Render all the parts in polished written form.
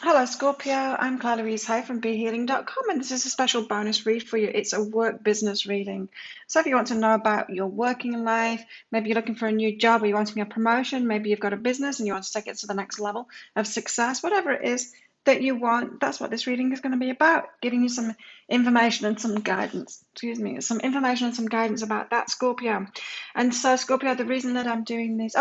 Hello, Scorpio. I'm Claire Louise Hay from BeHealing.com, and this is a special bonus read for you. It's a work business reading. So, if you want to know about your working life, maybe you're looking for a new job or you're wanting a promotion, maybe you've got a business and you want to take it to the next level of success, whatever it is that you want, that's what this reading is going to be about, giving you some information and some guidance. Some information and some guidance about that, Scorpio. And so, Scorpio, the reason that I'm doing this,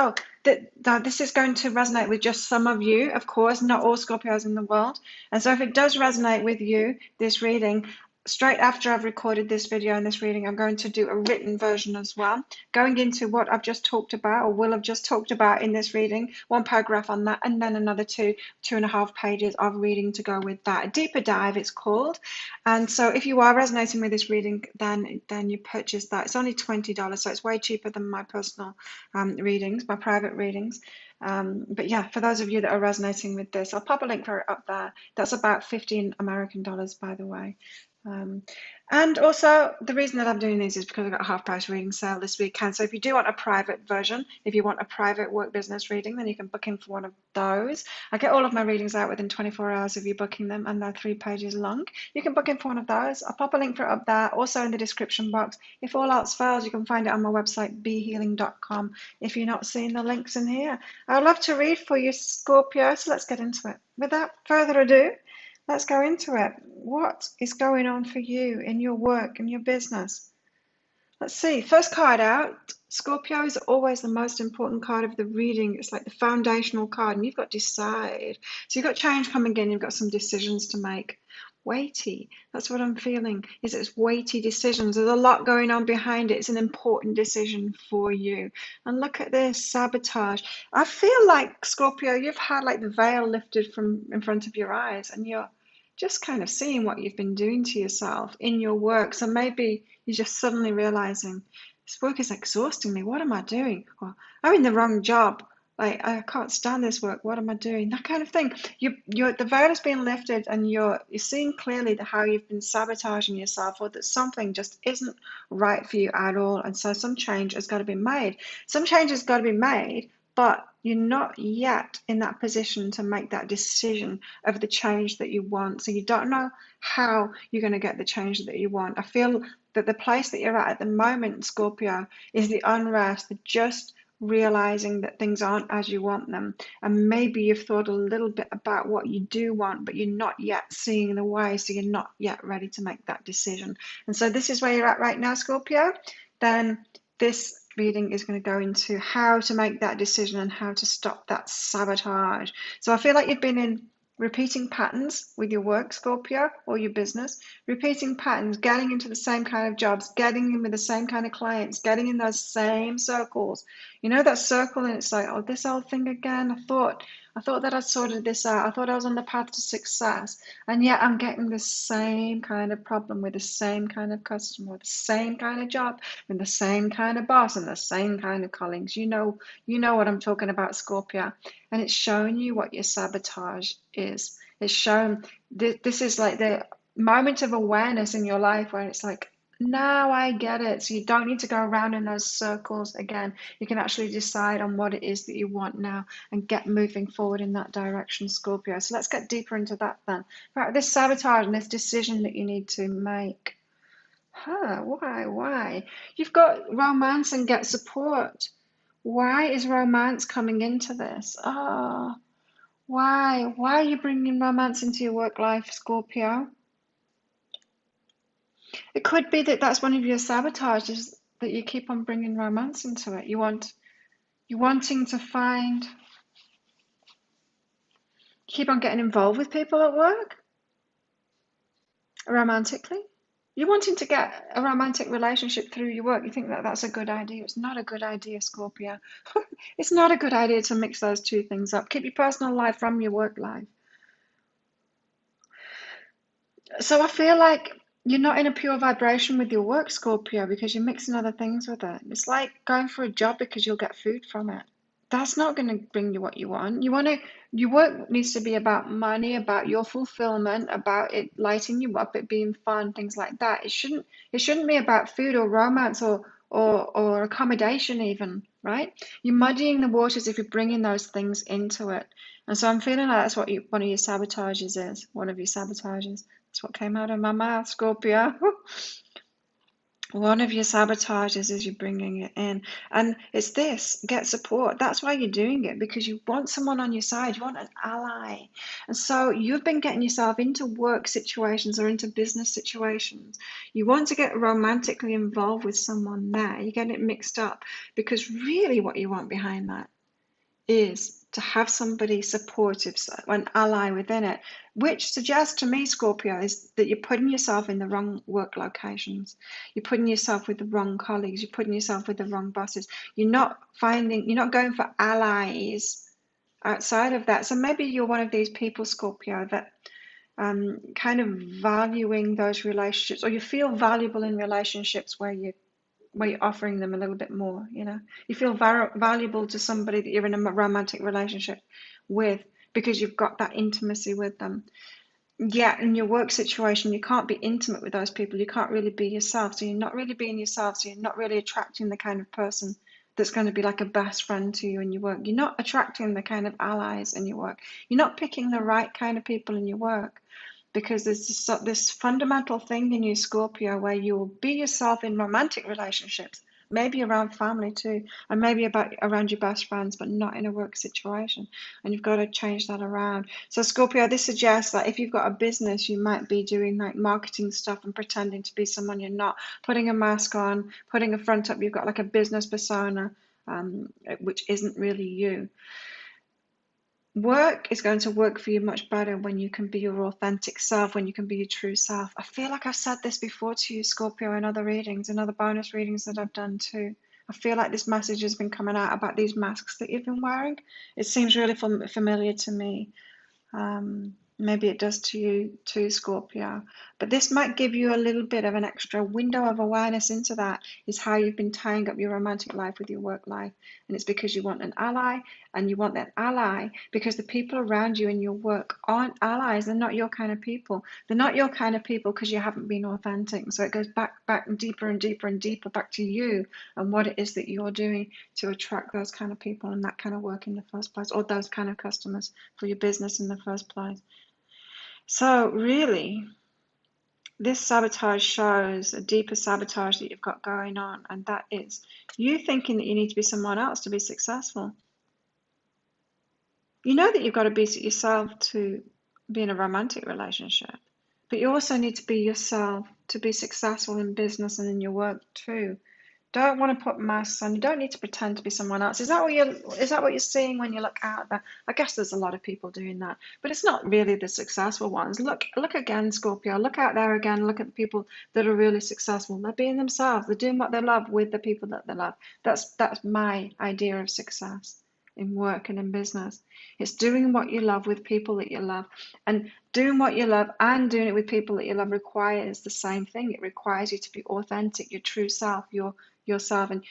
that this is going to resonate with just some of you, of course, not all Scorpios in the world. And so if it does resonate with you, this reading, straight after I've recorded this video and this reading, I'm going to do a written version as well, going into what I've just talked about or will have just talked about in this reading, one paragraph on that, and then another 2.5 pages of reading to go with that. A deeper dive, it's called. And so if you are resonating with this reading, then you purchase that. It's only $20, so it's way cheaper than my personal readings, my private readings. But yeah, for those of you that are resonating with this, I'll pop a link for it up there. That's about 15 American dollars, by the way. And also, the reason that I'm doing these is because I've got a half price reading sale this weekend. So if you do want a private version, if you want a private work business reading, then you can book in for one of those. I get all of my readings out within 24 hours of you booking them, and they're 3 pages long. You can book in for one of those. I'll pop a link for it up there, also in the description box. If all else fails, you can find it on my website, behealing.com, if you're not seeing the links in here. I'd love to read for you, Scorpio, so let's get into it. Without further ado, let's go into it. What is going on for you in your work and your business? Let's see. First card out. Scorpio is always the most important card of the reading. It's like the foundational card, and you've got to decide. So you've got change coming in. You've got some decisions to make. Weighty. That's what I'm feeling. It's weighty decisions. There's a lot going on behind it. It's an important decision for you. And look at this, sabotage. I feel like, Scorpio, you've had like the veil lifted from in front of your eyes, and you're just kind of seeing what you've been doing to yourself in your work. So maybe you're just suddenly realizing this work is exhausting me. What am I doing? Or I'm in the wrong job. Like, I can't stand this work. What am I doing? That kind of thing. The veil has been lifted, and you're seeing clearly how you've been sabotaging yourself, or that something just isn't right for you at all. And so some change has got to be made. Some change has got to be made, but you're not yet in that position to make that decision of the change that you want. So you don't know how you're going to get the change that you want. I feel that the place that you're at the moment, Scorpio, is the unrest, the just realizing that things aren't as you want them. And maybe you've thought a little bit about what you do want, but you're not yet seeing the way, so you're not yet ready to make that decision. And so this is where you're at right now, Scorpio. Then this reading is going to go into how to make that decision and how to stop that sabotage. So I feel like you've been in repeating patterns with your work, Scorpio, or your business, repeating patterns, getting into the same kind of jobs, getting in with the same kind of clients, getting in those same circles. You know that circle, and it's like, oh, this old thing again. I thought that I'd sorted this out. I thought I was on the path to success, and yet I'm getting the same kind of problem with the same kind of customer, with the same kind of job, with the same kind of boss, and the same kind of colleagues. You know what I'm talking about, Scorpio. And it's showing you what your sabotage is. It's showing this is like the moment of awareness in your life where it's like, now I get it. So you don't need to go around in those circles again. You can actually decide on what it is that you want now and get moving forward in that direction, Scorpio. So let's get deeper into that then. Right, this sabotage and this decision that you need to make. Why? You've got romance and get support. Why is romance coming into this? Why? Why are you bringing romance into your work life, Scorpio? It could be that that's one of your sabotages, that you keep on bringing romance into it. You're wanting to find, keep on getting involved with people at work, romantically. You're wanting to get a romantic relationship through your work. You think that that's a good idea. It's not a good idea, Scorpio. It's not a good idea to mix those two things up. Keep your personal life from your work life. So I feel like you're not in a pure vibration with your work, Scorpio, because you're mixing other things with it. It's like going for a job because you'll get food from it. That's not going to bring you what you want. Your work needs to be about money, about your fulfillment, about it lighting you up, it being fun, things like that. It shouldn't be about food or romance or accommodation even, right? You're muddying the waters if you're bringing those things into it. And so I'm feeling like that's what one of your sabotages is. One of your sabotages. That's what came out of my mouth, Scorpio. One of your sabotages is you're bringing it in. And it's this, get support. That's why you're doing it, because you want someone on your side. You want an ally. And so you've been getting yourself into work situations or into business situations. You want to get romantically involved with someone there. You get it mixed up because really what you want behind that is to have somebody supportive, an ally within it, which suggests to me, Scorpio, is that you're putting yourself in the wrong work locations. You're putting yourself with the wrong colleagues. You're putting yourself with the wrong bosses. You're not going for allies outside of that. So maybe you're one of these people, Scorpio, that kind of valuing those relationships, or you feel valuable in relationships where you're offering them a little bit more, you feel valuable to somebody that you're in a romantic relationship with because you've got that intimacy with them. Yeah, in your work situation, you can't be intimate with those people. You can't really be yourself. So you're not really being yourself. So you're not really attracting the kind of person that's going to be like a best friend to you in your work. You're not attracting the kind of allies in your work. You're not picking the right kind of people in your work, because there's this fundamental thing in you, Scorpio, where you will be yourself in romantic relationships, maybe around family too, and maybe around your best friends, but not in a work situation. And you've got to change that around. So Scorpio, this suggests that if you've got a business, you might be doing like marketing stuff and pretending to be someone you're not, putting a mask on, putting a front up. You've got like a business persona, which isn't really you. Work is going to work for you much better when you can be your authentic self, when you can be your true self. I feel like I've said this before to you, Scorpio, in other readings, in other bonus readings that I've done too. I feel like this message has been coming out about these masks that you've been wearing. It seems really familiar to me. Maybe it does to you too, Scorpio. But this might give you a little bit of an extra window of awareness into that, is how you've been tying up your romantic life with your work life. And it's because you want an ally, and you want that ally because the people around you in your work aren't allies. They're not your kind of people. They're not your kind of people because you haven't been authentic. So it goes back and deeper and deeper and deeper back to you and what it is that you're doing to attract those kind of people and that kind of work in the first place, or those kind of customers for your business in the first place. So really, this sabotage shows a deeper sabotage that you've got going on, and that is you thinking that you need to be someone else to be successful. You know that you've got to be yourself to be in a romantic relationship, but you also need to be yourself to be successful in business and in your work too. Don't want to put masks on. You don't need to pretend to be someone else. Is that what you're seeing when you look out there? I guess there's a lot of people doing that, but it's not really the successful ones. Look again, Scorpio. Look out there again. Look at the people that are really successful. They're being themselves. They're doing what they love with the people that they love. That's my idea of success in work and in business. It's doing what you love with people that you love. And doing what you love and doing it with people that you love requires the same thing. It requires you to be authentic, your true self, yourself, and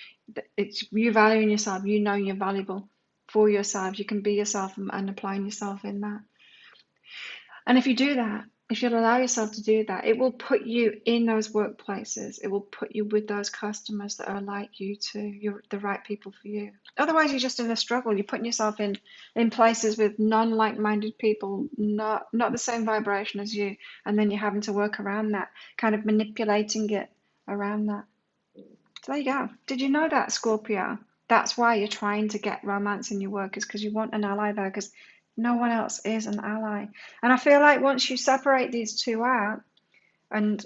it's you valuing yourself. You know you're valuable for yourself. You can be yourself and applying yourself in that. And if you do that, if you'll allow yourself to do that, it will put you in those workplaces. It will put you with those customers that are like you too. You're the right people for you. Otherwise, you're just in a struggle. You're putting yourself in places with non-like-minded people, not the same vibration as you, and then you're having to work around that, kind of manipulating it around that. So there you go. Did you know that, Scorpio? That's why you're trying to get romance in your work, is because you want an ally there, because no one else is an ally. And I feel like once you separate these two out and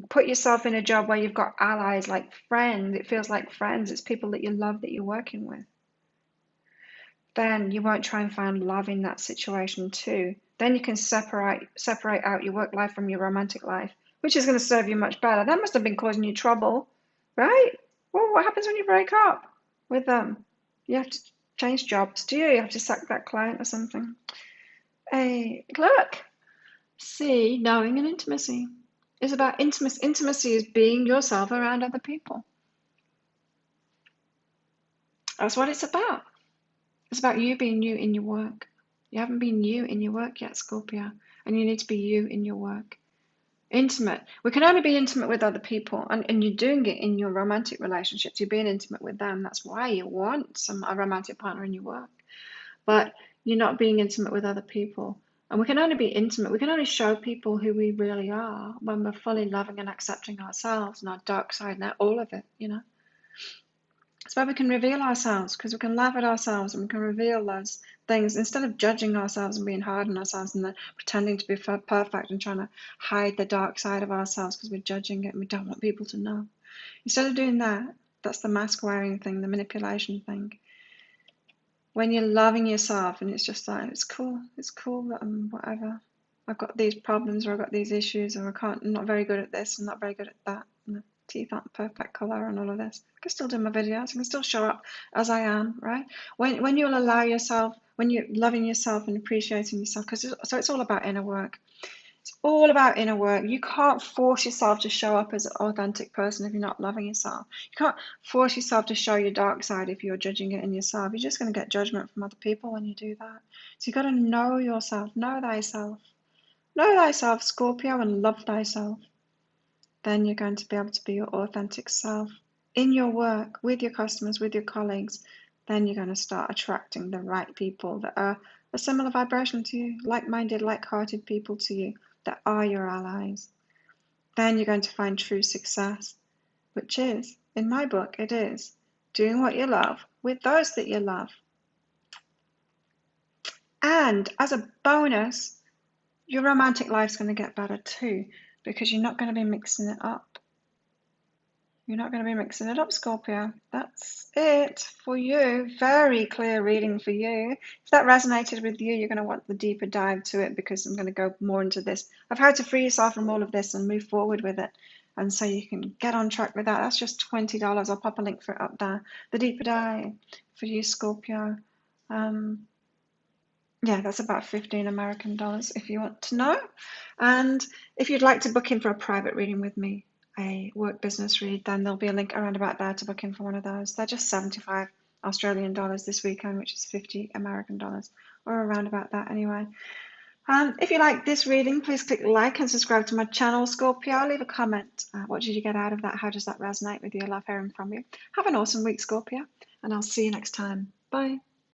put yourself in a job where you've got allies, like friends, it feels like friends, it's people that you love that you're working with, then you won't try and find love in that situation too. Then you can separate out your work life from your romantic life, which is going to serve you much better. That must have been causing you trouble, right? Well, what happens when you break up with them? You have to change jobs, do you? You have to sack that client or something. Hey, look. See, knowing and intimacy is about intimacy. Intimacy is being yourself around other people. That's what it's about. It's about you being you in your work. You haven't been you in your work yet, Scorpio, and you need to be you in your work. Intimate. We can only be intimate with other people, and you're doing it in your romantic relationships. You're being intimate with them. That's why you want a romantic partner in your work. But you're not being intimate with other people. And we can only be intimate. We can only show people who we really are when we're fully loving and accepting ourselves and our dark side and all of it, you know. It's where we can reveal ourselves, because we can laugh at ourselves and we can reveal those things instead of judging ourselves and being hard on ourselves and then pretending to be perfect and trying to hide the dark side of ourselves because we're judging it and we don't want people to know. Instead of doing that, that's the mask wearing thing, the manipulation thing. When you're loving yourself and it's just like, it's cool that I'm whatever. I've got these problems or I've got these issues or I'm not very good at this, I'm not very good at that. And teeth aren't perfect color and all of this. I can still do my videos, I can still show up as I am, right? When you'll allow yourself, when you're loving yourself and appreciating yourself, so it's all about inner work. It's all about inner work. You can't force yourself to show up as an authentic person if you're not loving yourself. You can't force yourself to show your dark side if you're judging it in yourself. You're just going to get judgment from other people when you do that. So you've got to know yourself, know thyself. Know thyself, Scorpio, and love thyself. Then you're going to be able to be your authentic self in your work, with your customers, with your colleagues. Then you're going to start attracting the right people that are a similar vibration to you, like-minded, like-hearted people to you that are your allies. Then you're going to find true success, which is, in my book, it is doing what you love with those that you love. And as a bonus, your romantic life's going to get better too, because you're not going to be mixing it up. You're not going to be mixing it up, Scorpio. That's it for you. Very clear reading for you. If that resonated with you, you're going to want the deeper dive to it, because I'm going to go more into this of how to free yourself from all of this and move forward with it. And so you can get on track with that. That's just $20. I'll pop a link for it up there. The deeper dive for you, Scorpio. Yeah, that's about 15 American dollars if you want to know. And if you'd like to book in for a private reading with me, a work business read, then there'll be a link around about there to book in for one of those. They're just 75 Australian dollars this weekend, which is 50 American dollars, or around about that anyway. If you like this reading, please click like and subscribe to my channel, Scorpio. Leave a comment. What did you get out of that? How does that resonate with you? I love hearing from you. Have an awesome week, Scorpio, and I'll see you next time. Bye.